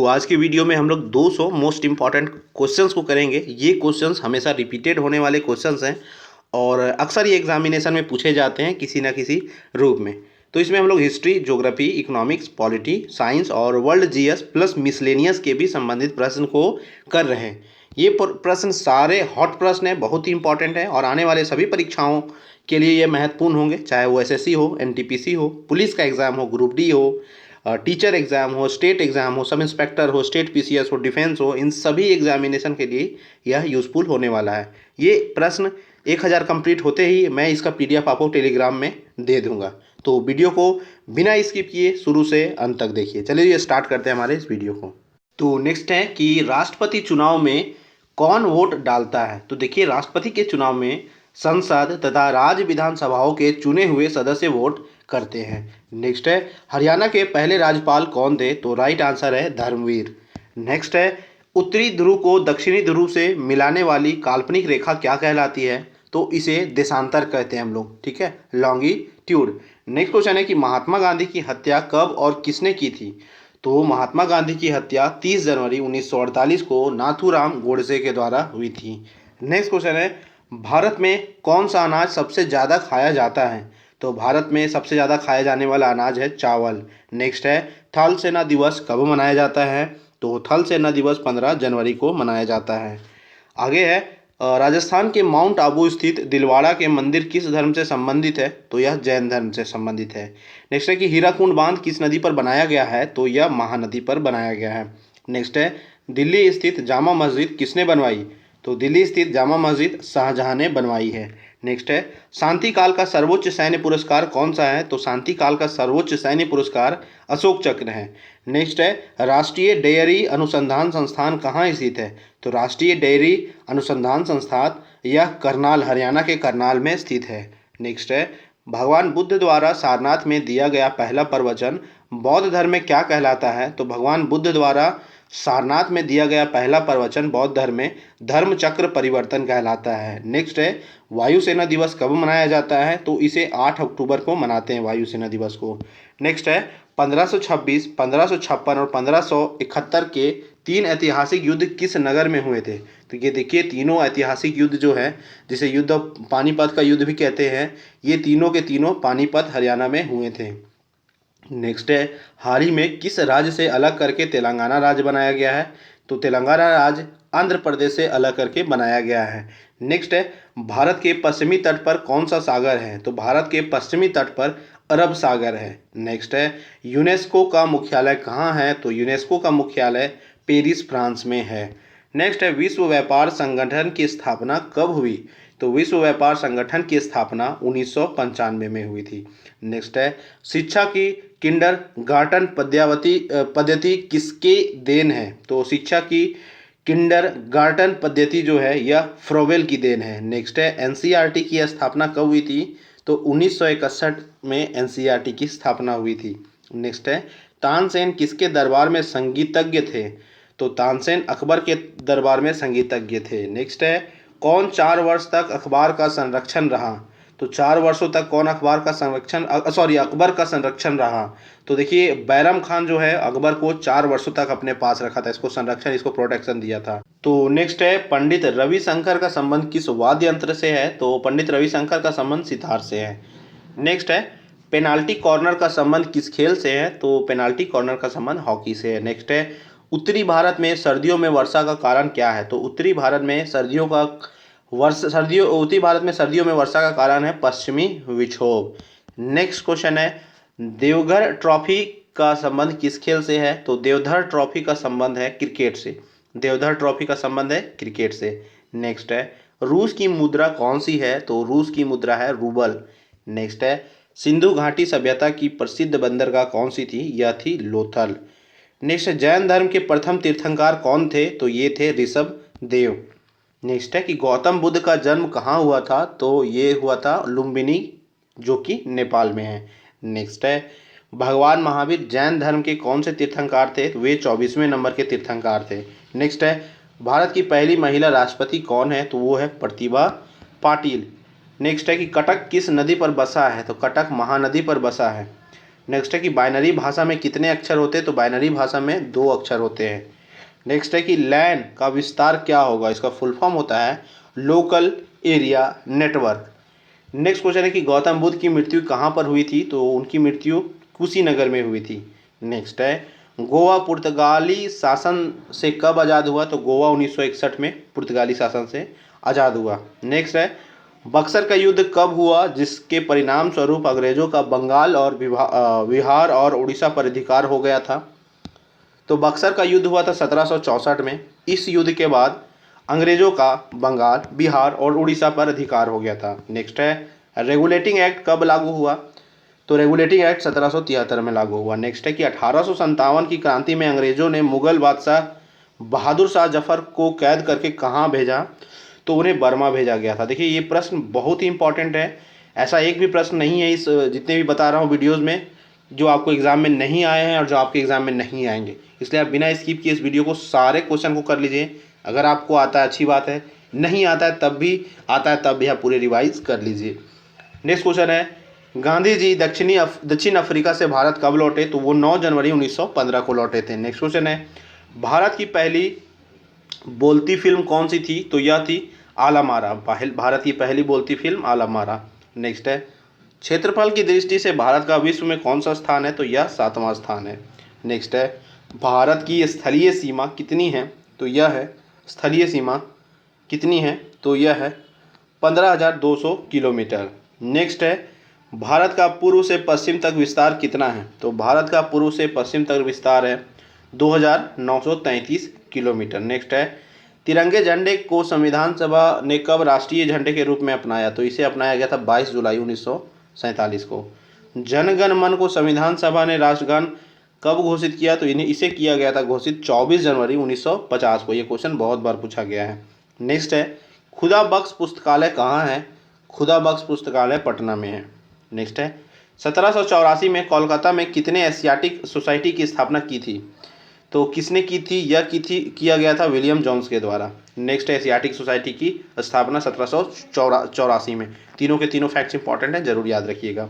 आज के वीडियो में हम लोग 200 मोस्ट इम्पॉर्टेंट क्वेश्चंस को करेंगे। ये क्वेश्चंस हमेशा रिपीटेड होने वाले क्वेश्चंस हैं और अक्सर ये एग्जामिनेशन में पूछे जाते हैं किसी ना किसी रूप में। तो इसमें हम लोग history, geography, economics, polity, science और वर्ल्ड जीएस प्लस मिसलेनियस के भी संबंधित प्रश्न को कर रहे हैं। ये प्रश्न सारे हॉट प्रश्न हैं, बहुत ही इंपॉर्टेंट है और आने वाले सभी परीक्षाओं के लिए ये महत्वपूर्ण होंगे, चाहे वो एसएससी हो, एनटीपीसी हो, पुलिस का एग्ज़ाम हो, ग्रुप डी हो, टीचर एग्ज़ाम हो, स्टेट एग्ज़ाम हो, सब इंस्पेक्टर हो, स्टेट पीसीएस हो, डिफेंस हो, इन सभी एग्जामिनेशन के लिए यह यूज़फुल होने वाला है। ये प्रश्न 1000 कंप्लीट होते ही मैं इसका पीडीएफ आपको टेलीग्राम में दे दूंगा। तो वीडियो को बिना स्किप किए शुरू से अंत तक देखिए। चलिए स्टार्ट करते हैं हमारे इस वीडियो को। तो नेक्स्ट है कि राष्ट्रपति चुनाव में कौन वोट डालता है। तो देखिए, राष्ट्रपति के चुनाव में संसद तथा राज्य विधानसभाओं के चुने हुए सदस्य वोट करते हैं। नेक्स्ट है, हरियाणा के पहले राज्यपाल कौन थे। तो राइट आंसर है धर्मवीर। नेक्स्ट है, उत्तरी ध्रुव को दक्षिणी ध्रुव से मिलाने वाली काल्पनिक रेखा क्या कहलाती है। तो इसे देशांतर कहते हैं हम लोग, ठीक है, लॉन्गिट्यूड। नेक्स्ट क्वेश्चन है कि महात्मा गांधी की हत्या कब और किसने की थी। तो महात्मा गांधी की हत्या 30 जनवरी 1948 को नाथूराम गोडसे के द्वारा हुई थी। नेक्स्ट क्वेश्चन है, भारत में कौन सा अनाज सबसे ज़्यादा खाया जाता है। तो भारत में सबसे ज़्यादा खाया जाने वाला अनाज है चावल। नेक्स्ट है, थल सेना दिवस कब मनाया जाता है। तो थल सेना दिवस 15 जनवरी को मनाया जाता है। आगे है, राजस्थान के माउंट आबू स्थित दिलवाड़ा के मंदिर किस धर्म से संबंधित है। तो यह जैन धर्म से संबंधित है। नेक्स्ट है कि हीराकुंड बांध किस नदी पर बनाया गया है। तो यह महानदी पर बनाया गया है। नेक्स्ट है, दिल्ली स्थित जामा मस्जिद किसने बनवाई। तो दिल्ली स्थित जामा मस्जिद शाहजहां ने बनवाई है। नेक्स्ट है, शांति काल का सर्वोच्च सैन्य पुरस्कार कौन सा है। तो शांति काल का सर्वोच्च सैन्य पुरस्कार अशोक चक्र है। नेक्स्ट है, राष्ट्रीय डेयरी अनुसंधान संस्थान कहाँ स्थित है। तो राष्ट्रीय डेयरी अनुसंधान संस्थान यह करनाल, हरियाणा के करनाल में स्थित है। नेक्स्ट है, भगवान बुद्ध द्वारा सारनाथ में दिया गया पहला प्रवचन बौद्ध धर्म में क्या कहलाता है। तो भगवान बुद्ध द्वारा सारनाथ में दिया गया पहला प्रवचन बौद्ध धर्म में धर्म चक्र परिवर्तन कहलाता है। नेक्स्ट है, वायुसेना दिवस कब मनाया जाता है। तो इसे 8 अक्टूबर को मनाते हैं वायुसेना दिवस को। नेक्स्ट है, 1526, 1556 और 1571 के 3 ऐतिहासिक युद्ध किस नगर में हुए थे। तो ये देखिए, तीनों ऐतिहासिक युद्ध जो है, जिसे युद्ध पानीपत का युद्ध भी कहते हैं, ये तीनों के तीनों पानीपत हरियाणा में हुए थे। नेक्स्ट है, हाल ही में किस राज्य से अलग करके तेलंगाना राज्य बनाया गया है। तो तेलंगाना राज्य आंध्र प्रदेश से अलग करके बनाया गया है। नेक्स्ट है, भारत के पश्चिमी तट पर कौन सा सागर है। तो भारत के पश्चिमी तट पर अरब सागर है। नेक्स्ट है, यूनेस्को का मुख्यालय कहाँ है। तो यूनेस्को का मुख्यालय पेरिस, फ्रांस में है। नेक्स्ट है, विश्व व्यापार संगठन की स्थापना कब हुई। तो विश्व व्यापार संगठन की स्थापना 1995 में हुई थी। नेक्स्ट है, शिक्षा की किंडर गार्टन पद्धति किसके देन है। तो शिक्षा की किंडर गार्टन पद्धति जो है यह फ्रोवेल की देन है। नेक्स्ट है, एनसीईआरटी की स्थापना कब हुई थी। तो 1961 में एनसीईआरटी की स्थापना हुई थी। नेक्स्ट है, तानसेन किसके दरबार में संगीतज्ञ थे। तो तानसेन अकबर के दरबार में संगीतज्ञ थे। नेक्स्ट है, कौन 4 वर्ष तक अखबार का संरक्षण रहा। तो 4 वर्षों तक कौन अखबार का संरक्षण अकबर का संरक्षण रहा। तो देखिए, बैरम खान जो है अकबर को 4 वर्षों तक अपने पास रखा था, इसको संरक्षण, इसको प्रोटेक्शन दिया था। तो नेक्स्ट है, पंडित रविशंकर का संबंध किस वाद्य यंत्र से है। तो पंडित रविशंकर का संबंध सितार से है। नेक्स्ट है, पेनाल्टी कॉर्नर का संबंध किस खेल से है। तो पेनाल्टी कॉर्नर का संबंध हॉकी से है। नेक्स्ट है, उत्तरी भारत में सर्दियों में वर्षा का कारण क्या है। तो उत्तरी भारत में सर्दियों में वर्षा का कारण है पश्चिमी विक्षोभ। नेक्स्ट क्वेश्चन है, देवघर ट्रॉफी का संबंध किस खेल से है। तो देवधर ट्रॉफी का संबंध है क्रिकेट से। देवधर ट्रॉफी का संबंध है क्रिकेट से। नेक्स्ट है, रूस की मुद्रा कौन सी है। तो रूस की मुद्रा है रूबल। नेक्स्ट है, सिंधु घाटी सभ्यता की प्रसिद्ध बंदरगाह कौन सी थी। यह थी लोथल। नेक्स्ट, जैन धर्म के प्रथम तीर्थंकर कौन थे। तो ये थे ऋषभ देव। नेक्स्ट है कि गौतम बुद्ध का जन्म कहाँ हुआ था। तो ये हुआ था लुम्बिनी, जो कि नेपाल में है। नेक्स्ट है, भगवान महावीर जैन धर्म के कौन से तीर्थंकर थे। तो वे 24वें नंबर के तीर्थंकर थे। नेक्स्ट है, भारत की पहली महिला राष्ट्रपति कौन है। तो वो है प्रतिभा पाटिल। नेक्स्ट है कि कटक किस नदी पर बसा है। तो कटक महानदी पर बसा है। नेक्स्ट है कि बाइनरी भाषा में कितने अक्षर होते हैं, तो बाइनरी भाषा में 2 अक्षर होते हैं। नेक्स्ट है कि लैन का विस्तार क्या होगा, इसका फुल फॉर्म होता है local area network. Next question है कि गौतम बुद्ध की मृत्यु कहाँ पर हुई थी, तो उनकी मृत्यु कुशीनगर में हुई थी। नेक्स्ट है गोवा पुर्तगाली शासन से कब आज़ाद हुआ, तो गोवा 1961 में पुर्तगाली शासन से आज़ाद हुआ। नेक्स्ट है बक्सर का युद्ध कब हुआ, जिसके परिणाम स्वरूप अंग्रेजों का बंगाल और बिहार और उड़ीसा पर अधिकार हो गया था, तो बक्सर का युद्ध हुआ था 1764 में। इस युद्ध के बाद अंग्रेजों का बंगाल, बिहार और उड़ीसा पर अधिकार हो गया था। नेक्स्ट है रेगुलेटिंग एक्ट कब लागू हुआ, तो रेगुलेटिंग एक्ट 1773 में लागू हुआ। नेक्स्ट है कि 1857 की क्रांति में अंग्रेजों ने मुगल बादशाह बहादुर शाह जफर को कैद करके कहाँ भेजा, तो उन्हें बर्मा भेजा गया था। देखिए ये प्रश्न बहुत ही इंपॉर्टेंट है, ऐसा एक भी प्रश्न नहीं है इस जितने भी बता रहा हूँ वीडियोज़ में जो आपको एग्ज़ाम में नहीं आए हैं और जो आपके एग्ज़ाम में नहीं आएंगे, इसलिए आप बिना स्किप किए इस वीडियो को सारे क्वेश्चन को कर लीजिए। अगर आपको आता है अच्छी बात है, नहीं आता है तब भी आता है तब भी आप पूरे रिवाइज कर लीजिए। नेक्स्ट क्वेश्चन है गांधी जी दक्षिण अफ्रीका से भारत कब लौटे, तो वो 9 जनवरी 1915 को लौटे थे। नेक्स्ट क्वेश्चन है भारत की पहली बोलती फिल्म कौन सी थी, तो यह थी आलमारा। भारत की पहली बोलती फिल्म आलमारा। नेक्स्ट है क्षेत्रफल की दृष्टि से भारत का विश्व में कौन सा स्थान है, तो यह 7वां स्थान है। नेक्स्ट है भारत की स्थलीय सीमा कितनी है, तो यह है स्थलीय सीमा कितनी है, तो यह है 15,200 किलोमीटर। नेक्स्ट है भारत का पूर्व से पश्चिम तक विस्तार कितना है, तो भारत का पूर्व से पश्चिम तक विस्तार है 2,933 किलोमीटर। नेक्स्ट है तिरंगे झंडे को संविधान सभा ने कब राष्ट्रीय झंडे के रूप में अपनाया, तो इसे अपनाया गया था 22 जुलाई 1947 को। जन गण मन को संविधान सभा ने राष्ट्रगान कब घोषित किया, तो इसे किया गया था घोषित 24 जनवरी 1950 को। ये क्वेश्चन बहुत बार पूछा गया है। नेक्स्ट है खुदा बख्श पुस्तकालय कहाँ है, खुदा बख्श पुस्तकालय पटना में है। नेक्स्ट है 1784 में कोलकाता में कितने एशियाटिक सोसाइटी की स्थापना की थी, तो किसने की थी, यह किया गया था विलियम जोन्स के द्वारा। नेक्स्ट एशियाटिक सोसाइटी की स्थापना 1784 में। तीनों के तीनों फैक्ट्स इंपॉर्टेंट हैं, जरूर याद रखिएगा।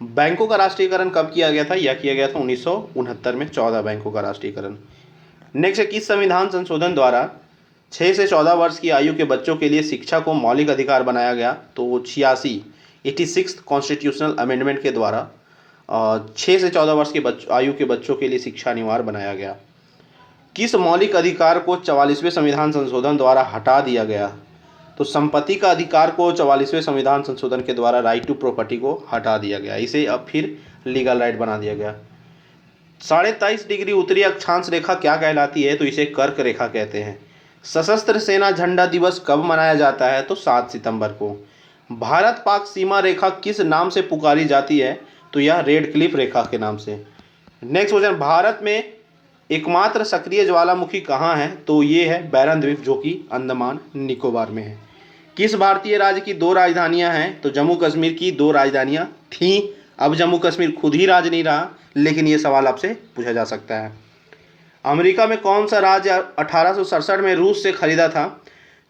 बैंकों का राष्ट्रीयकरण कब किया गया था, यह किया गया था 1969 में 14 बैंकों का राष्ट्रीयकरण। नेक्स्ट है किस संविधान संशोधन द्वारा 6 से 14 वर्ष की आयु के बच्चों के लिए शिक्षा को मौलिक अधिकार बनाया गया, तो 86 कॉन्स्टिट्यूशनल अमेंडमेंट के द्वारा 6 से 14 वर्ष के आयु के बच्चों के लिए शिक्षा अनिवार्य बनाया गया। किस मौलिक अधिकार को 44वें संविधान संशोधन द्वारा हटा दिया गया, तो संपत्ति का अधिकार को 44वें संविधान संशोधन के द्वारा राइट टू प्रॉपर्टी को हटा दिया गया, इसे अब फिर लीगल राइट बना दिया गया। 23.5 डिग्री उत्तरी अक्षांश रेखा क्या कहलाती है, तो इसे कर्क रेखा कहते हैं। सशस्त्र सेना झंडा दिवस कब मनाया जाता है, तो 7 सितंबर को। भारत पाक सीमा रेखा किस नाम से पुकारी जाती है, तो यह रेड क्लिफ रेखा के नाम से। नेक्स्ट क्वेश्चन भारत में एकमात्र सक्रिय ज्वालामुखी कहाँ है, तो ये है बैरन द्वीप जो कि अंडमान निकोबार में है। किस भारतीय राज्य की 2 राजधानियां हैं, तो जम्मू कश्मीर की 2 राजधानियां थीं। अब जम्मू कश्मीर खुद ही राज्य नहीं रहा, लेकिन ये सवाल आपसे पूछा जा सकता है। अमेरिका में कौन सा राज्य 1867 में रूस से खरीदा था,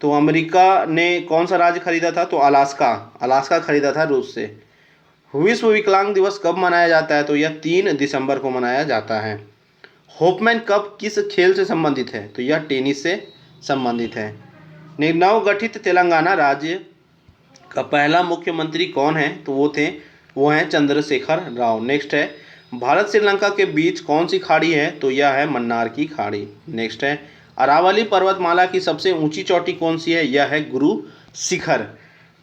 तो अमेरिका ने कौन सा राज्य खरीदा था, तो अलास्का खरीदा था रूस से। विश्व विकलांग दिवस कब मनाया जाता है, तो यह 3 दिसंबर को मनाया जाता है। होपमैन कप किस खेल से संबंधित है, तो यह टेनिस से संबंधित है। नवगठित तेलंगाना राज्य का पहला मुख्यमंत्री कौन है, तो वो हैं चंद्रशेखर राव। नेक्स्ट है भारत श्रीलंका के बीच कौन सी खाड़ी है, तो यह है मन्नार की खाड़ी। नेक्स्ट है अरावली पर्वतमाला की सबसे ऊंची चोटी कौन सी है, यह है गुरु शिखर।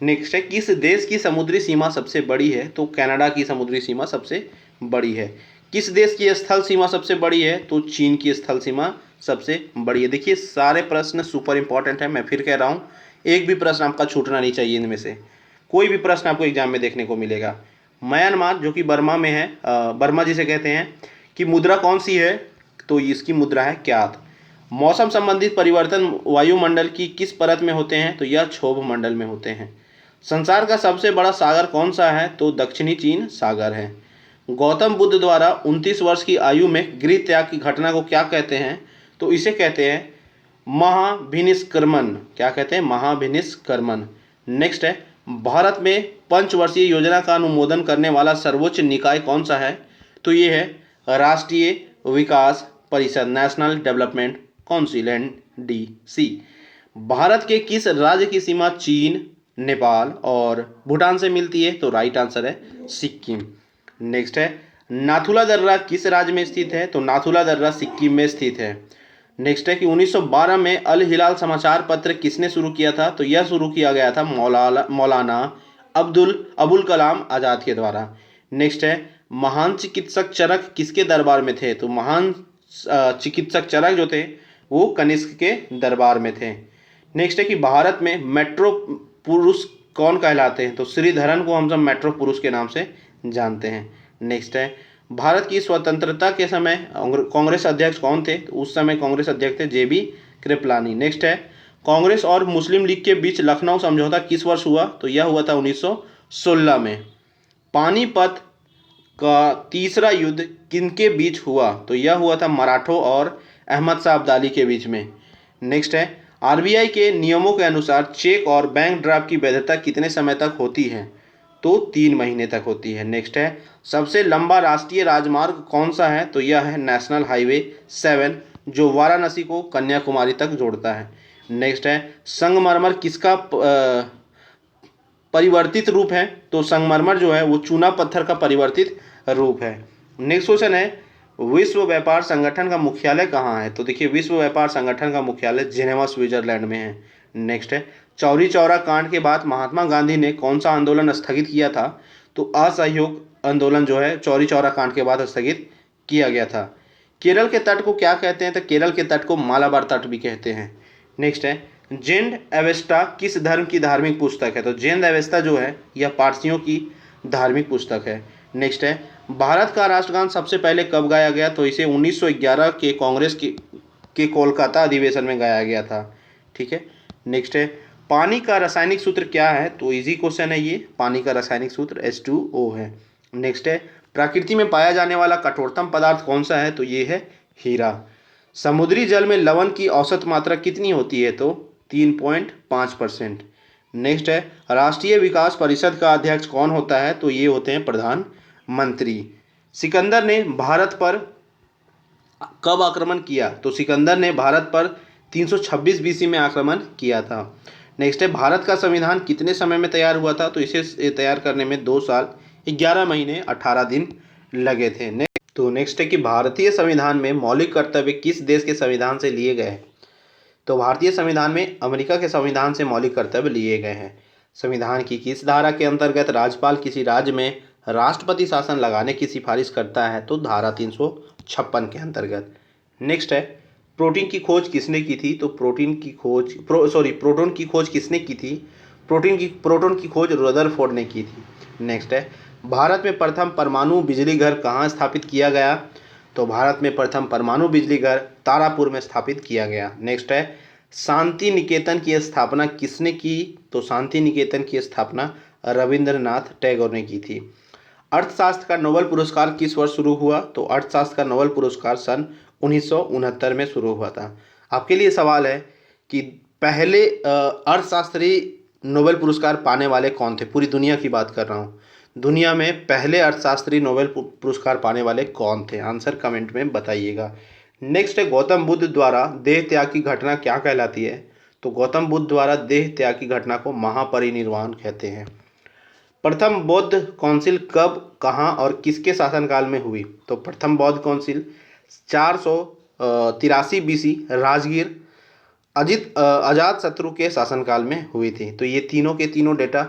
नेक्स्ट है किस देश की समुद्री सीमा सबसे बड़ी है, तो कनाडा की समुद्री सीमा सबसे बड़ी है। किस देश की स्थल सीमा सबसे बड़ी है, तो चीन की स्थल सीमा सबसे बड़ी है। देखिए सारे प्रश्न सुपर इंपॉर्टेंट है, मैं फिर कह रहा हूँ एक भी प्रश्न आपका छूटना नहीं चाहिए, इनमें से कोई भी प्रश्न आपको एग्जाम में देखने को मिलेगा। म्यांमार जो कि बर्मा में है, बर्मा जिसे कहते हैं, कि मुद्रा कौन सी है, तो इसकी मुद्रा है क्यात। मौसम संबंधित परिवर्तन वायुमंडल की किस परत में होते हैं, तो यह क्षोभ मंडल में होते हैं। संसार का सबसे बड़ा सागर कौन सा है, तो दक्षिणी चीन सागर है। गौतम बुद्ध द्वारा 29 वर्ष की आयु में गृह त्याग की घटना को क्या कहते हैं, तो इसे कहते हैं महाभिनिष्क्रमण। क्या कहते हैं, महाभिनिष्क्रमण। नेक्स्ट है भारत में पंचवर्षीय योजना का अनुमोदन करने वाला सर्वोच्च निकाय कौन सा है, तो ये है राष्ट्रीय विकास परिषद, national development council, NDC। Bharat के किस राज्य की सीमा चीन, नेपाल और भूटान से मिलती है? तो राइट आंसर है सिक्किम। नेक्स्ट है नाथुला दर्रा किस राज्य में स्थित है? तो नाथुला दर्रा सिक्किम में स्थित है। नेक्स्ट है कि 1912 में अल हिलाल समाचार पत्र किसने शुरू किया था? तो यह शुरू किया गया था मौलाना अबुल कलाम आज़ाद के द्वारा। नेक्स्ट है महान चिकित्सक चरक किसके दरबार में थे? तो महान चिकित्सक चरक जो थे वो कनिष्क के दरबार में थे। नेक्स्ट है कि भारत में मेट्रो पुरुष कौन कहलाते हैं? तो श्रीधरन को हम सब मेट्रो पुरुष के नाम से जानते हैं। नेक्स्ट है भारत की स्वतंत्रता के समय कांग्रेस अध्यक्ष कौन थे? तो उस समय कांग्रेस अध्यक्ष थे JB कृपलानी। नेक्स्ट है कांग्रेस और मुस्लिम लीग के बीच लखनऊ समझौता किस वर्ष हुआ? तो यह हुआ था 1916 में। पानीपत का तीसरा युद्ध किनके बीच हुआ? तो यह हुआ था मराठों और अहमद शाह अब्दाली के बीच में। नेक्स्ट है RBI के नियमों के अनुसार चेक और बैंक ड्राफ्ट की वैधता कितने समय तक होती है? तो 3 महीने तक होती है। नेक्स्ट है सबसे लंबा राष्ट्रीय राजमार्ग कौन सा है? तो यह है नेशनल हाईवे 7 जो वाराणसी को कन्याकुमारी तक जोड़ता है। नेक्स्ट है संगमरमर किसका परिवर्तित रूप है? तो संगमरमर जो है वो चूना पत्थर का परिवर्तित रूप है। नेक्स्ट क्वेश्चन है विश्व व्यापार संगठन का मुख्यालय कहाँ है? तो देखिए विश्व व्यापार संगठन का मुख्यालय जिनेवा स्विट्जरलैंड में है। नेक्स्ट है चौरी चौरा कांड के बाद महात्मा गांधी ने कौन सा आंदोलन स्थगित किया था? तो असहयोग आंदोलन जो है चौरी चौरा कांड के बाद स्थगित किया गया था। केरल के तट को क्या कहते हैं? तो केरल के तट को मालाबार तट भी कहते हैं। नेक्स्ट है जैन अवेस्टा किस धर्म की धार्मिक पुस्तक है? तो जैन अवेस्ता जो है यह पारसियों की धार्मिक पुस्तक है। नेक्स्ट है भारत का राष्ट्रगान सबसे पहले कब गाया गया? तो इसे 1911 के कांग्रेस के कोलकाता अधिवेशन में गाया गया था। ठीक है। नेक्स्ट है पानी का रासायनिक सूत्र क्या है? तो इजी क्वेश्चन है ये, पानी का रासायनिक सूत्र H2O है। नेक्स्ट है प्रकृति में पाया जाने वाला कठोरतम पदार्थ कौन सा है? तो ये है हीरा। समुद्री जल में लवण की औसत मात्रा कितनी होती है? तो 3.5%। नेक्स्ट है राष्ट्रीय विकास परिषद का अध्यक्ष कौन होता है? तो ये होते हैं प्रधानमंत्री। सिकंदर ने भारत पर कब आक्रमण किया? तो सिकंदर ने भारत पर 326 BC में आक्रमण किया था। नेक्स्ट है भारत का संविधान कितने समय में तैयार हुआ था? तो इसे तैयार करने में 2 साल 11 महीने 18 दिन लगे थे। तो नेक्स्ट है कि भारतीय संविधान में मौलिक कर्तव्य किस देश के संविधान से लिए गए हैं? तो भारतीय संविधान में अमेरिका के संविधान से मौलिक कर्तव्य लिए गए हैं। संविधान की किस धारा के अंतर्गत राज्यपाल किसी राज्य में राष्ट्रपति शासन लगाने की सिफारिश करता है? तो धारा 356 के अंतर्गत। नेक्स्ट है प्रोटीन की खोज किसने की थी? तो प्रोटोन की खोज किसने की थी? प्रोटॉन की खोज रदरफोर्ड ने की थी। नेक्स्ट है भारत में प्रथम परमाणु बिजली घर कहाँ स्थापित किया गया? तो भारत में प्रथम परमाणु बिजली घर तारापुर में स्थापित किया गया। नेक्स्ट है शांति निकेतन की स्थापना किसने की? तो शांति निकेतन की स्थापना रविंद्रनाथ टैगोर ने की थी। अर्थशास्त्र का नोबेल पुरस्कार किस वर्ष शुरू हुआ? तो अर्थशास्त्र का नोबेल पुरस्कार सन 1969 में शुरू हुआ था। आपके लिए सवाल है कि पहले अर्थशास्त्री नोबेल पुरस्कार पाने वाले कौन थे? पूरी दुनिया की बात कर रहा हूँ। दुनिया में पहले अर्थशास्त्री नोबेल पुरस्कार पाने वाले कौन थे? आंसर कमेंट में बताइएगा। नेक्स्ट है गौतम बुद्ध द्वारा देह त्याग की घटना क्या कहलाती है? तो गौतम बुद्ध द्वारा देह त्याग की घटना को महापरिनिर्वाण कहते हैं। प्रथम बौद्ध काउंसिल कब, कहाँ और किसके शासनकाल में हुई? तो प्रथम बौद्ध काउंसिल 483 BC राजगीर अजात शत्रु के शासनकाल में हुई थी। तो ये तीनों के तीनों डेटा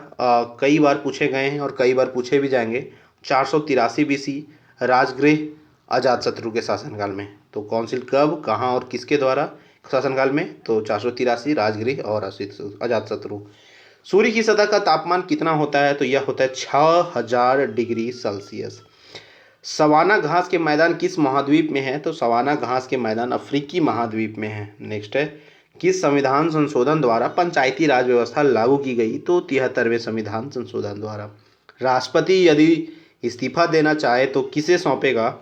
कई बार पूछे गए हैं और कई बार पूछे भी जाएंगे। 483 BC राजगृह अजात शत्रु के शासनकाल में। तो काउंसिल कब, कहाँ और किसके द्वारा शासनकाल में? तो 483 राजगृह और अजात शत्रु। सूर्य की सतह का तापमान कितना होता है? तो यह होता है 6000 डिग्री सेल्सियस। सवाना घास के मैदान किस महाद्वीप में है? तो सवाना घास के मैदान अफ्रीकी महाद्वीप में है। नेक्स्ट है किस संविधान संशोधन द्वारा पंचायती राज व्यवस्था लागू की गई? तो 73वें संविधान संशोधन द्वारा। राष्ट्रपति यदि इस्तीफा देना चाहे तो किसे सौंपेगा?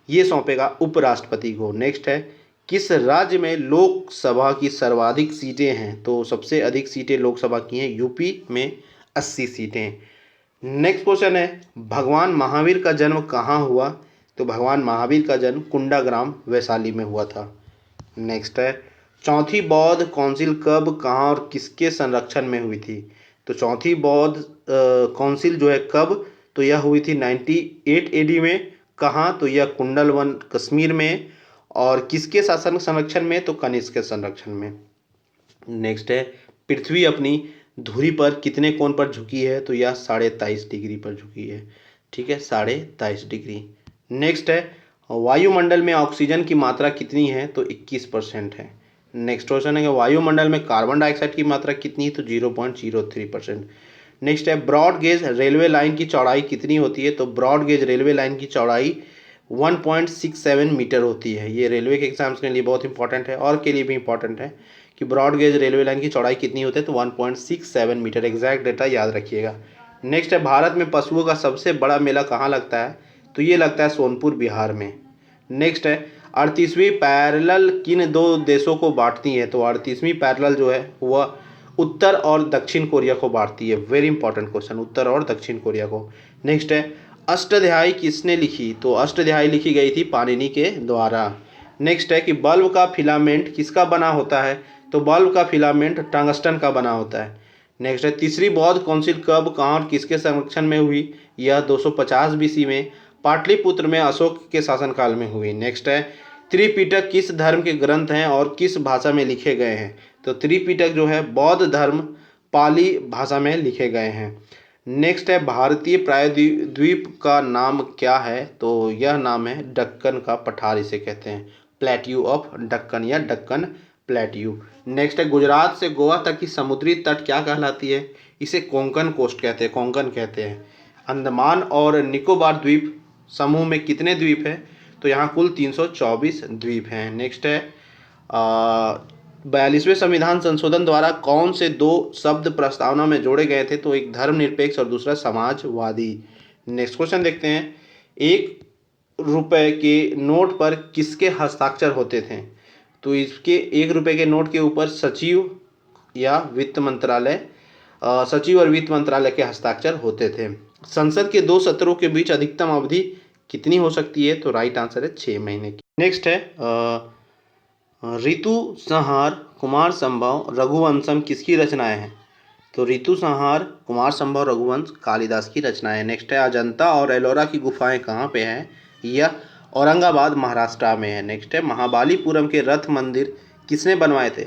ये सौंपेगा उपराष्ट्रपति को। नेक्स्ट है किस राज्य में लोकसभा की सर्वाधिक सीटें हैं? तो सबसे अधिक सीटें लोकसभा की हैं यूपी में 80 सीटें। नेक्स्ट क्वेश्चन है भगवान महावीर का जन्म कहाँ हुआ? तो भगवान महावीर का जन्म कुंडाग्राम वैशाली में हुआ था। नेक्स्ट है, चौथी बौद्ध काउंसिल कब, कहाँ और किसके संरक्षण में हुई थी? तो चौथी बौद्ध काउंसिल जो है कब, तो यह हुई थी 98 एडी में। कहाँ, तो यह कुंडलवन कश्मीर में। और किसके शासन संरक्षण में, तो कनिष्क के संरक्षण में। नेक्स्ट है, पृथ्वी अपनी धुरी पर कितने कोण पर झुकी है? तो यह 23.5 डिग्री पर झुकी है। ठीक है, 23.5 डिग्री। नेक्स्ट है, वायुमंडल में ऑक्सीजन की मात्रा कितनी है? तो 21% है। नेक्स्ट क्वेश्चन है कि वायुमंडल में कार्बन डाइऑक्साइड की मात्रा कितनी है? तो 0.03%। नेक्स्ट है, ब्रॉड गेज रेलवे लाइन की चौड़ाई कितनी होती है? तो ब्रॉड गेज रेलवे लाइन की चौड़ाई 1.67 मीटर होती है। ये रेलवे के एग्जाम्स के लिए बहुत इंपॉर्टेंट है और के लिए भी इंपॉर्टेंट है कि ब्रॉड गेज रेलवे लाइन की चौड़ाई कितनी होती है? तो 1.67 मीटर। एग्जैक्ट डेटा याद रखिएगा। नेक्स्ट है, भारत में पशुओं का सबसे बड़ा मेला कहाँ लगता है? तो ये लगता है सोनपुर, बिहार में। नेक्स्ट है, 38वीं पैरेलल किन दो देशों को बांटती है? तो 38वीं पैरेलल जो है वह उत्तर और दक्षिण कोरिया को बांटती है। वेरी इंपॉर्टेंट क्वेश्चन, उत्तर और दक्षिण कोरिया को। नेक्स्ट है, अष्टाध्यायी किसने लिखी? तो अष्टाध्यायी लिखी गई थी पाणिनि के द्वारा। नेक्स्ट है कि बल्ब का फिलामेंट किसका बना होता है? तो बल्ब का फिलामेंट टंगस्टन का बना होता है। नेक्स्ट है, तीसरी बौद्ध काउंसिल कब, कहाँ और किसके संरक्षण में हुई? यह 250 बीसी में पाटलिपुत्र में अशोक के शासनकाल में हुई। नेक्स्ट है, त्रिपिटक किस धर्म के ग्रंथ हैं और किस भाषा में लिखे गए हैं? तो त्रिपिटक जो है बौद्ध धर्म पाली भाषा में लिखे गए हैं। नेक्स्ट है, भारतीय प्रायद्वीप का नाम क्या है? तो यह नाम है दक्कन का पठार, इसे कहते हैं प्लेट्यू ऑफ दक्कन या दक्कन प्लेट्यू। नेक्स्ट है, गुजरात से गोवा तक की समुद्री तट क्या कहलाती है? इसे कोंकण कोस्ट कहते हैं, कोंकण कहते हैं। अंडमान और निकोबार द्वीप समूह में कितने द्वीप हैं? तो यहाँ कुल 324 द्वीप हैं। नेक्स्ट है, 42वें संविधान संशोधन द्वारा कौन से दो शब्द प्रस्तावना में जोड़े गए थे? तो एक धर्मनिरपेक्ष और दूसरा समाजवादी। नेक्स्ट क्वेश्चन देखते हैं, 1 रुपए के नोट पर किसके हस्ताक्षर होते थे? तो इसके 1 रुपए के नोट के ऊपर सचिव या वित्त मंत्रालय, सचिव और वित्त मंत्रालय के हस्ताक्षर होते थे। संसद के 2 सत्रों के बीच अधिकतम अवधि कितनी हो सकती है? तो राइट आंसर है 6 महीने की। नेक्स्ट है, ऋतु संहार, कुमार संभव, रघुवंशम किसकी रचनाएं हैं? तो ऋतु संहार, कुमार संभव, रघुवंश कालिदास की रचनाएं। नेक्स्ट है, अजंता और एलोरा की गुफाएं कहाँ पे हैं? यह औरंगाबाद महाराष्ट्र में है। नेक्स्ट है, महाबलीपुरम के रथ मंदिर किसने बनवाए थे?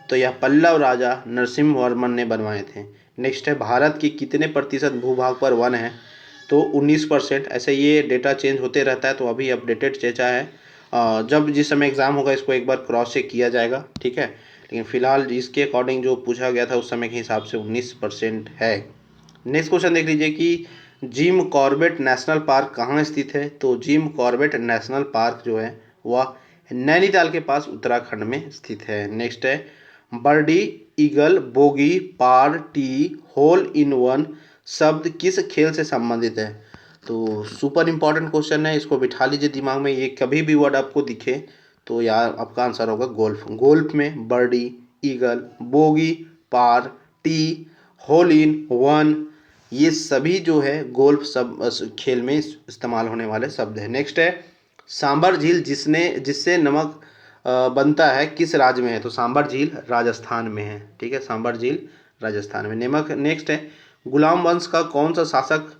तो यह पल्लव राजा नरसिम्हा वर्मन ने बनवाए थे। नेक्स्ट है, भारत के कितने प्रतिशत भूभाग पर वन है? तो 19%। ऐसे ये डेटा चेंज होते रहता है, तो अभी अपडेटेड डेटा है। जब जिस समय एग्ज़ाम होगा इसको एक बार क्रॉस चेक किया जाएगा, ठीक है। लेकिन फिलहाल इसके अकॉर्डिंग जो पूछा गया था उस समय के हिसाब से 19% है। नेक्स्ट क्वेश्चन देख लीजिए कि जिम कॉर्बेट नेशनल पार्क कहाँ स्थित है? तो जिम कॉर्बेट नेशनल पार्क जो है वह नैनीताल के पास उत्तराखंड में स्थित है। नेक्स्ट है, birdie, eagle, bogey, par, tee, hole in one शब्द किस खेल से संबंधित है? तो सुपर इंपॉर्टेंट क्वेश्चन है, इसको बिठा लीजिए दिमाग में। ये कभी भी वर्ड आपको दिखे तो यार आपका आंसर होगा गोल्फ। गोल्फ में birdie, eagle, bogey, par, tee, hole in one, ये सभी जो है गोल्फ सब खेल में इस्तेमाल होने वाले शब्द हैं। नेक्स्ट है, सांबर झील जिससे नमक बनता है किस राज्य में है? तो सांबर झील राजस्थान में है। ठीक है, सांबर झील राजस्थान में। नेक्स्ट है, गुलाम वंश का कौन सा शासक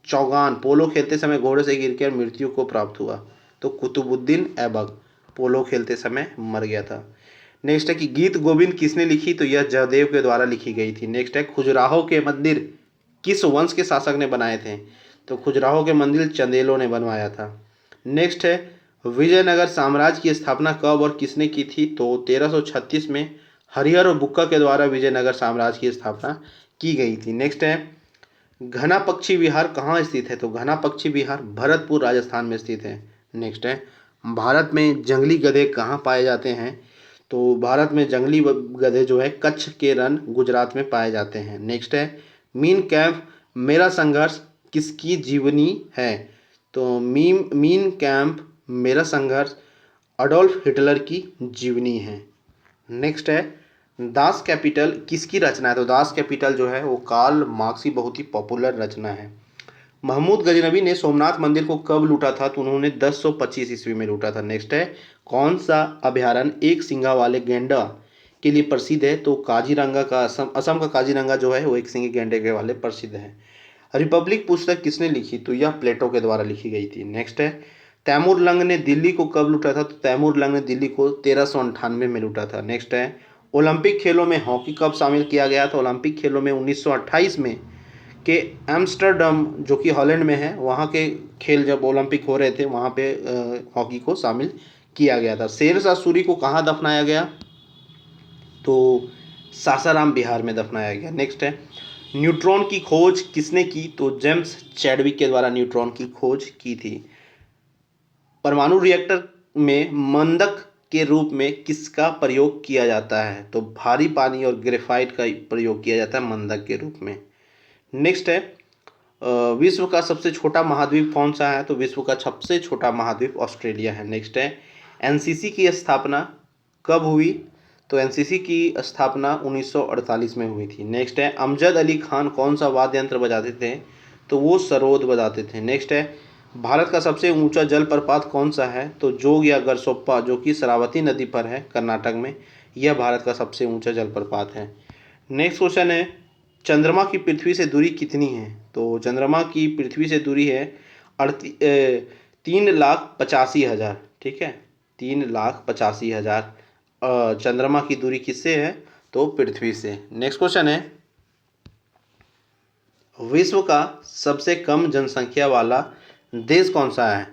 चौगान पोलो खेलते समय घोड़े से गिरकर मृत्यु को प्राप्त हुआ? तो कुतुबुद्दीन ऐबक पोलो खेलते समय मर गया था। नेक्स्ट है कि गीत गोविंद किसने लिखी? तो यह जयदेव के द्वारा लिखी गई थी। नेक्स्ट है, खजुराहो के मंदिर किस वंश के शासक ने बनाए थे? तो खजुराहो के मंदिर चंदेलों ने बनवाया था। नेक्स्ट है, विजयनगर साम्राज्य की स्थापना कब और किसने की थी? तो 1336 में हरिहर और बुक्का के द्वारा विजयनगर साम्राज्य की स्थापना की गई थी। नेक्स्ट है, घना पक्षी विहार कहाँ स्थित है? तो घना पक्षी विहार भरतपुर राजस्थान में स्थित है। नेक्स्ट है, भारत में जंगली गधे कहाँ पाए जाते हैं? तो भारत में जंगली गधे जो है कच्छ के रन गुजरात में पाए जाते हैं। नेक्स्ट है, मीन कैंप मेरा संघर्ष किसकी जीवनी है? तो मीन कैंप मेरा संघर्ष अडोल्फ हिटलर की जीवनी है। नेक्स्ट है, दास कैपिटल किसकी रचना है? तो दास कैपिटल जो है वो कार्ल मार्क्स की बहुत ही पॉपुलर रचना है। महमूद गजनबी ने सोमनाथ मंदिर को कब लूटा था? तो उन्होंने 1025 ईस्वी में लूटा था। नेक्स्ट है, कौन सा अभयारण्य एक सिंगा वाले गेंडा के लिए प्रसिद्ध है? तो काजीरंगा का असम का काजीरंगा जो है वो एक सिंगी गेंडे के वाले प्रसिद्ध है। रिपब्लिक पुस्तक किसने लिखी? तो यह प्लेटो के द्वारा लिखी गई थी। नेक्स्ट है, तैमूर लंग ने दिल्ली को कब लूटा था? तो तैमूर लंग ने दिल्ली को 1398 में लूटा था। नेक्स्ट है, ओलंपिक खेलों में हॉकी कब शामिल किया गया? तो ओलंपिक खेलों में 1928 में के एम्स्टर्डम जो कि हॉलैंड में है, वहाँ के खेल जब ओलंपिक हो रहे थे वहाँ पे हॉकी को शामिल किया गया था। शेरशाह सूरी को कहाँ दफनाया गया? तो सासाराम बिहार में दफनाया गया। नेक्स्ट है, न्यूट्रॉन की खोज किसने की? तो जेम्स चैडविक के द्वारा न्यूट्रॉन की खोज की थी। परमाणु रिएक्टर में मंदक के रूप में किसका प्रयोग किया जाता है? तो भारी पानी और ग्रेफाइट का प्रयोग किया जाता है मंदक के रूप में। नेक्स्ट है, विश्व का सबसे छोटा महाद्वीप कौन सा है? तो विश्व का सबसे छोटा महाद्वीप ऑस्ट्रेलिया है। नेक्स्ट है, एनसीसी की स्थापना कब हुई? तो एनसीसी की स्थापना 1948 में हुई थी। नेक्स्ट है, अमजद अली खान कौन सा वाद्य यंत्र बजाते थे? तो वो सरोद बजाते थे। नेक्स्ट है, भारत का सबसे ऊंचा जलप्रपात कौन सा है? तो जोग या गरसोप्पा जो कि शरावती नदी पर है कर्नाटक में, यह भारत का सबसे ऊंचा जलप्रपात है। नेक्स्ट क्वेश्चन है, चंद्रमा की पृथ्वी से दूरी कितनी है? तो चंद्रमा की पृथ्वी से दूरी है 3,85,000। ठीक है, 3,85,000 चंद्रमा की दूरी किससे है? तो पृथ्वी से। नेक्स्ट क्वेश्चन है, विश्व का सबसे कम जनसंख्या वाला देश कौन सा है?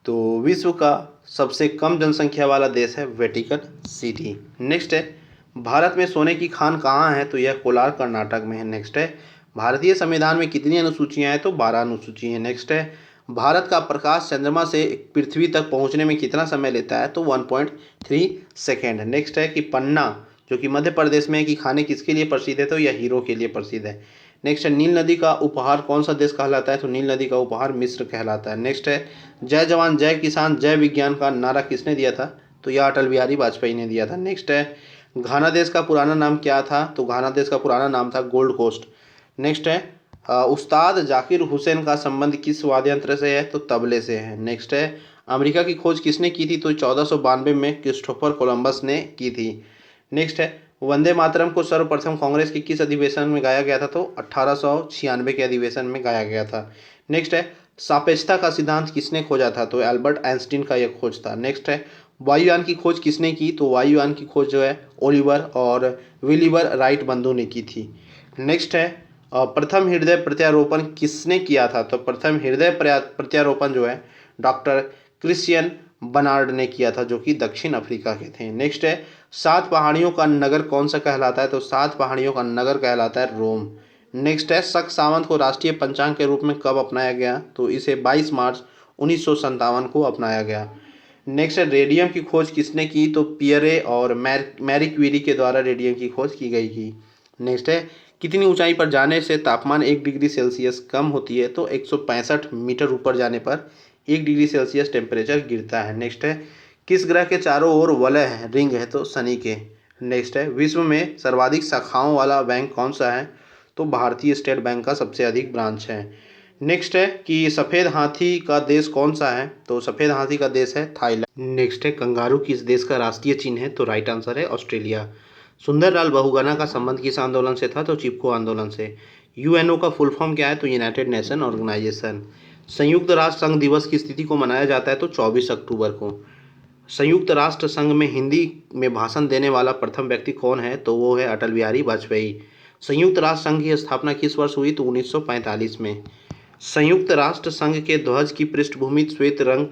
तो विश्व का सबसे कम जनसंख्या वाला देश है वेटिकन सिटी। नेक्स्ट है, भारत में सोने की खान कहाँ है? तो यह कोलार कर्नाटक में है। नेक्स्ट है, भारतीय संविधान में कितनी अनुसूचियाँ हैं? तो 12 अनुसूची हैं। नेक्स्ट है, भारत का प्रकाश चंद्रमा से पृथ्वी तक पहुँचने में कितना समय लेता है? तो 1.3 सेकेंड। नेक्स्ट है कि पन्ना जो कि मध्य प्रदेश में है कि खाने किसके लिए प्रसिद्ध है? तो यह हीरो के लिए प्रसिद्ध है। नेक्स्ट है, नील नदी का उपहार कौन सा देश कहलाता है? तो नील नदी का उपहार मिस्र कहलाता है। नेक्स्ट है, जय जवान जय किसान जय विज्ञान का नारा किसने दिया था? तो यह अटल बिहारी वाजपेयी ने दिया था। नेक्स्ट है, घाना देश का पुराना नाम क्या था? तो घाना देश का पुराना नाम था गोल्ड कोस्ट। नेक्स्ट है, उस्ताद जाकिर हुसैन का संबंध किस वाद्य यंत्र से है? तो तबले से है। नेक्स्ट है, अमेरिका की खोज किसने की थी? तो 1492 में क्रिस्टोफर कोलंबस ने की थी। नेक्स्ट है, वंदे मातरम को सर्वप्रथम कांग्रेस के किस अधिवेशन में गाया गया था? तो 1896 के अधिवेशन में गाया गया था। नेक्स्ट है, सापेक्षता का सिद्धांत किसने खोजा था? तो एल्बर्ट आइंस्टीन का यह खोज था। नेक्स्ट है, वायुयान की खोज किसने की? तो वायुयान की खोज जो है ओलिवर और विलिबर राइट बंधु ने की थी। नेक्स्ट है, प्रथम हृदय प्रत्यारोपण किसने किया था? तो प्रथम हृदय प्रत्यारोपण जो है डॉक्टर क्रिश्चियन बर्नार्ड ने किया था जो कि दक्षिण अफ्रीका के थे। नेक्स्ट है, 7 पहाड़ियों का नगर कौन सा कहलाता है? तो 7 पहाड़ियों का नगर कहलाता है रोम। नेक्स्ट है, शक सावंत को राष्ट्रीय पंचांग के रूप में कब अपनाया गया? तो इसे 22 मार्च 1957 को अपनाया गया। नेक्स्ट है, रेडियम की खोज किसने की? तो पियरे और मैरी क्यूरी के द्वारा रेडियम की खोज की गई थी। नेक्स्ट है, कितनी ऊंचाई पर जाने से तापमान 1 डिग्री सेल्सियस कम होती है? तो 165 मीटर ऊपर जाने पर 1 डिग्री सेल्सियस टेम्परेचर गिरता है। नेक्स्ट है, किस ग्रह के चारों ओर वलय है रिंग है? तो शनि के। नेक्स्ट है, विश्व में सर्वाधिक शाखाओं वाला बैंक कौन सा है? तो भारतीय स्टेट बैंक का सबसे अधिक ब्रांच है। नेक्स्ट है कि सफ़ेद हाथी का देश कौन सा है? तो सफ़ेद हाथी का देश है थाईलैंड। नेक्स्ट है, कंगारू किस देश का राष्ट्रीय चिन्ह है? तो राइट आंसर है ऑस्ट्रेलिया। सुंदरलाल बहुगुणा का संबंध किस आंदोलन से था? तो चिपको आंदोलन से। यूएनओ का फुल फॉर्म क्या है? तो यूनाइटेड नेशन ऑर्गेनाइजेशन। संयुक्त राष्ट्र संघ दिवस की तिथि को मनाया जाता है? तो 24 अक्टूबर को। संयुक्त राष्ट्र संघ में हिंदी में भाषण देने वाला प्रथम व्यक्ति कौन है? तो वो है अटल बिहारी वाजपेयी। संयुक्त राष्ट्र संघ की स्थापना किस वर्ष हुई? तो 1945 में। संयुक्त राष्ट्र संघ के ध्वज की पृष्ठभूमि श्वेत रंग,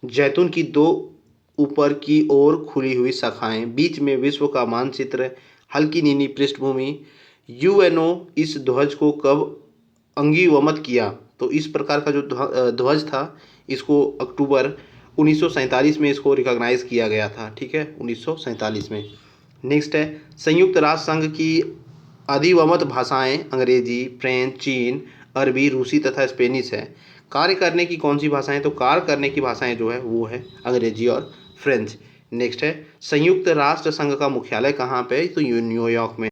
जैतून की 2 ऊपर की ओर खुली हुई शाखाएं, बीच में विश्व का मानचित्र, हल्की नीली पृष्ठभूमि। यूएनओ इस ध्वज को कब अंगीवमत किया? तो इस प्रकार का जो ध्वज था इसको अक्टूबर 1947 में इसको रिकॉग्नाइज किया गया था। ठीक है, 1947 में। नेक्स्ट है, संयुक्त राष्ट्र संघ की अधिवमत भाषाएं अंग्रेजी, फ्रेंच, चीन, अरबी, रूसी तथा स्पेनिश है। कार्य करने की कौन सी भाषाएं? तो कार्य करने की भाषाएं जो है वो है अंग्रेजी और फ्रेंच। नेक्स्ट है, संयुक्त राष्ट्र संघ का मुख्यालय कहाँ पे है? तो न्यूयॉर्क में।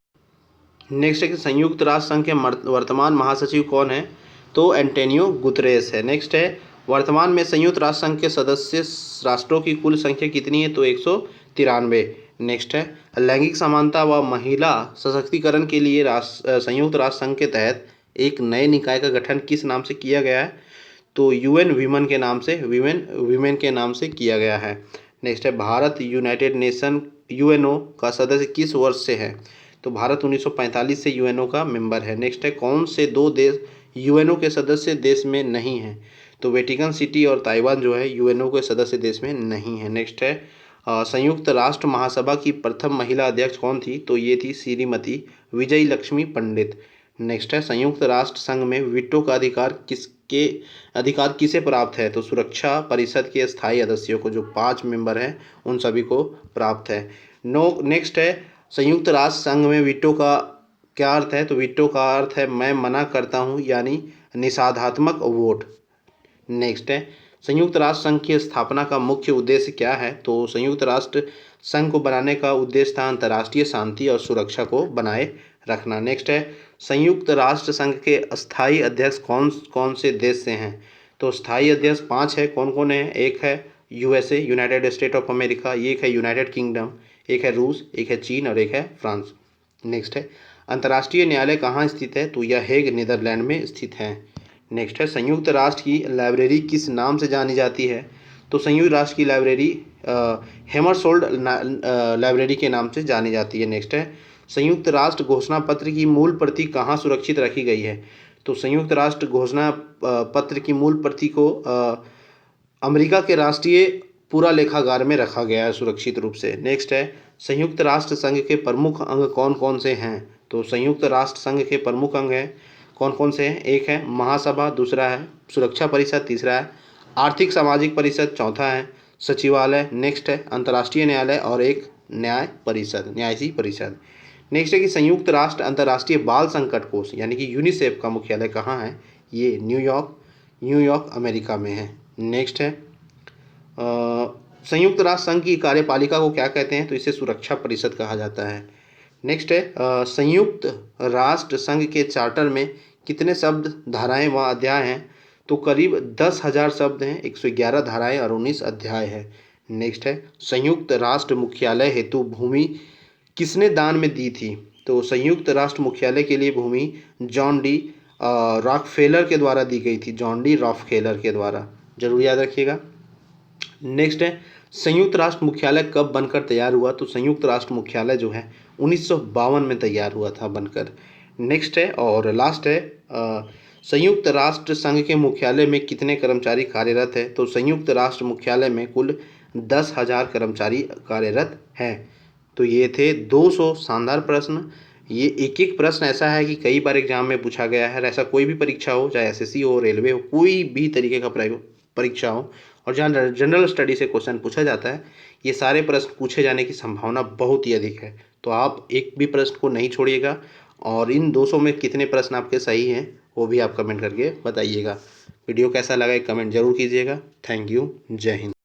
नेक्स्ट है कि संयुक्त राष्ट्र संघ के वर्तमान महासचिव कौन है? तो एंटोनियो गुतरेस है। नेक्स्ट है, वर्तमान में संयुक्त राष्ट्र संघ के सदस्य राष्ट्रों की कुल संख्या कितनी है? तो 193। नेक्स्ट है, लैंगिक समानता व महिला सशक्तिकरण के लिए संयुक्त राष्ट्र संघ के तहत एक नए निकाय का गठन किस नाम से किया गया है? तो यूएन वीमेन के नाम से वीमेन के नाम से किया गया है। नेक्स्ट है, भारत यूनाइटेड नेशन यूएनओ का सदस्य किस वर्ष से है? तो भारत 1945 से यूएनओ का मेंबर है। नेक्स्ट है, कौन से दो देश यूएनओ के सदस्य देश में नहीं हैं? तो वेटिकन सिटी और ताइवान जो है यूएनओ के सदस्य देश में नहीं है। नेक्स्ट है, संयुक्त राष्ट्र महासभा की प्रथम महिला अध्यक्ष कौन थी? तो ये थी श्रीमती विजय लक्ष्मी पंडित। नेक्स्ट है, संयुक्त राष्ट्र संघ में वीटो का अधिकार किसे प्राप्त है? तो सुरक्षा परिषद के स्थायी सदस्यों को, जो 5 मेंबर हैं उन सभी को प्राप्त है। नेक्स्ट है, संयुक्त राष्ट्र संघ में वीटो का क्या अर्थ है? तो वीटो का अर्थ है मैं मना करता हूँ, यानी निषेधात्मक वोट। नेक्स्ट है, संयुक्त राष्ट्र संघ की स्थापना का मुख्य उद्देश्य क्या है? तो संयुक्त राष्ट्र संघ को बनाने का उद्देश्य था अंतर्राष्ट्रीय शांति और सुरक्षा को बनाए रखना। नेक्स्ट है, संयुक्त राष्ट्र संघ के स्थायी अध्यक्ष कौन कौन से देश से हैं? तो स्थायी अध्यक्ष 5 है। कौन कौन है? एक है USA, United state of America, एक है यूनाइटेड किंगडम, एक है रूस, एक है चीन और एक है फ्रांस। नेक्स्ट है, अंतर्राष्ट्रीय न्यायालय कहाँ स्थित है? तो यह हेग नीदरलैंड में स्थित है। नेक्स्ट है, संयुक्त राष्ट्र की लाइब्रेरी किस नाम से जानी जाती है? तो संयुक्त राष्ट्र की लाइब्रेरी हैमरशोल्ड लाइब्रेरी के नाम से जानी जाती है। नेक्स्ट है, संयुक्त राष्ट्र घोषणा पत्र की मूल प्रति कहाँ सुरक्षित रखी गई है? तो संयुक्त राष्ट्र घोषणा पत्र की मूल प्रति को अमेरिका के राष्ट्रीय पुरालेखागार में रखा गया है सुरक्षित रूप से। नेक्स्ट है, संयुक्त राष्ट्र संघ के प्रमुख अंग कौन कौन से हैं? तो संयुक्त राष्ट्र संघ के प्रमुख अंग हैं कौन कौन से हैं? एक है महासभा, दूसरा है सुरक्षा परिषद, तीसरा है आर्थिक सामाजिक परिषद, चौथा है सचिवालय, नेक्स्ट है अंतर्राष्ट्रीय न्यायालय और एक न्यायिक परिषद। नेक्स्ट है कि संयुक्त राष्ट्र अंतर्राष्ट्रीय बाल संकट कोष यानी कि यूनिसेफ का मुख्यालय कहाँ है? ये न्यूयॉर्क अमेरिका में है। नेक्स्ट है, संयुक्त राष्ट्र संघ की कार्यपालिका को क्या कहते हैं? तो इसे सुरक्षा परिषद कहा जाता है। नेक्स्ट है, संयुक्त राष्ट्र संघ के चार्टर में कितने शब्द, धाराएं व अध्याय हैं? तो करीब 10,000 शब्द हैं, 111 धाराएं और 19 अध्याय है। नेक्स्ट है, संयुक्त राष्ट्र मुख्यालय हेतु भूमि किसने दान में दी थी? तो संयुक्त राष्ट्र मुख्यालय के लिए भूमि जॉन डी रॉकफेलर के द्वारा दी गई थी, जॉन डी रॉकफेलर के द्वारा, जरूर याद रखिएगा। नेक्स्ट है, संयुक्त राष्ट्र मुख्यालय कब बनकर तैयार हुआ? तो संयुक्त राष्ट्र मुख्यालय जो है 1952 में तैयार हुआ था बनकर। नेक्स्ट है और लास्ट है, संयुक्त राष्ट्र संघ के मुख्यालय में कितने कर्मचारी कार्यरत है? तो संयुक्त राष्ट्र मुख्यालय में कुल 10,000 कर्मचारी कार्यरत हैं। तो ये थे 200 शानदार प्रश्न। ये एक एक प्रश्न ऐसा है कि कई बार एग्जाम में पूछा गया है। ऐसा कोई भी परीक्षा हो, चाहे एसएससी हो, रेलवे हो, कोई भी तरीके का परीक्षा हो और जहाँ जनरल स्टडी से क्वेश्चन पूछा जाता है, ये सारे प्रश्न पूछे जाने की संभावना बहुत ही अधिक है। तो आप एक भी प्रश्न को नहीं छोड़िएगा और इन 200 में कितने प्रश्न आपके सही हैं वो भी आप कमेंट करके बताइएगा। वीडियो कैसा लगा एक कमेंट जरूर कीजिएगा। Thank you. जय हिंद।